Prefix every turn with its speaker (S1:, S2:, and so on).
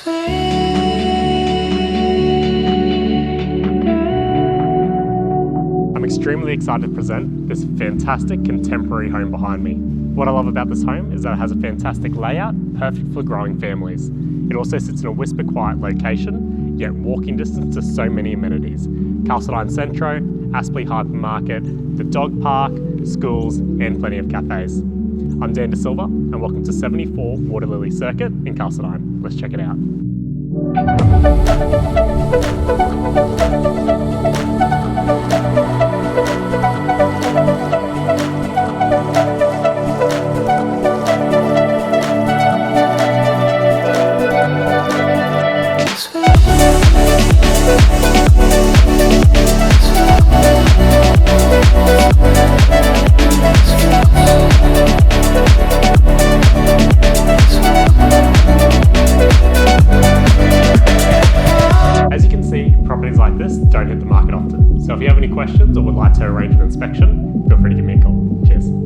S1: I'm extremely excited to present this fantastic contemporary home behind me. What I love about this home is that it has a fantastic layout, perfect for growing families. It also sits in a whisper quiet location, yet walking distance to so many amenities. Carseldine Centro, Aspley Hypermarket, the dog park, schools, and plenty of cafes. I'm Dan De Silva, and welcome to 74 Waterlily Circuit in Carseldine. Let's check it out. As you can see, properties like this don't hit the market often. So if you have any questions or would like to arrange an inspection, feel free to give me a call. Cheers.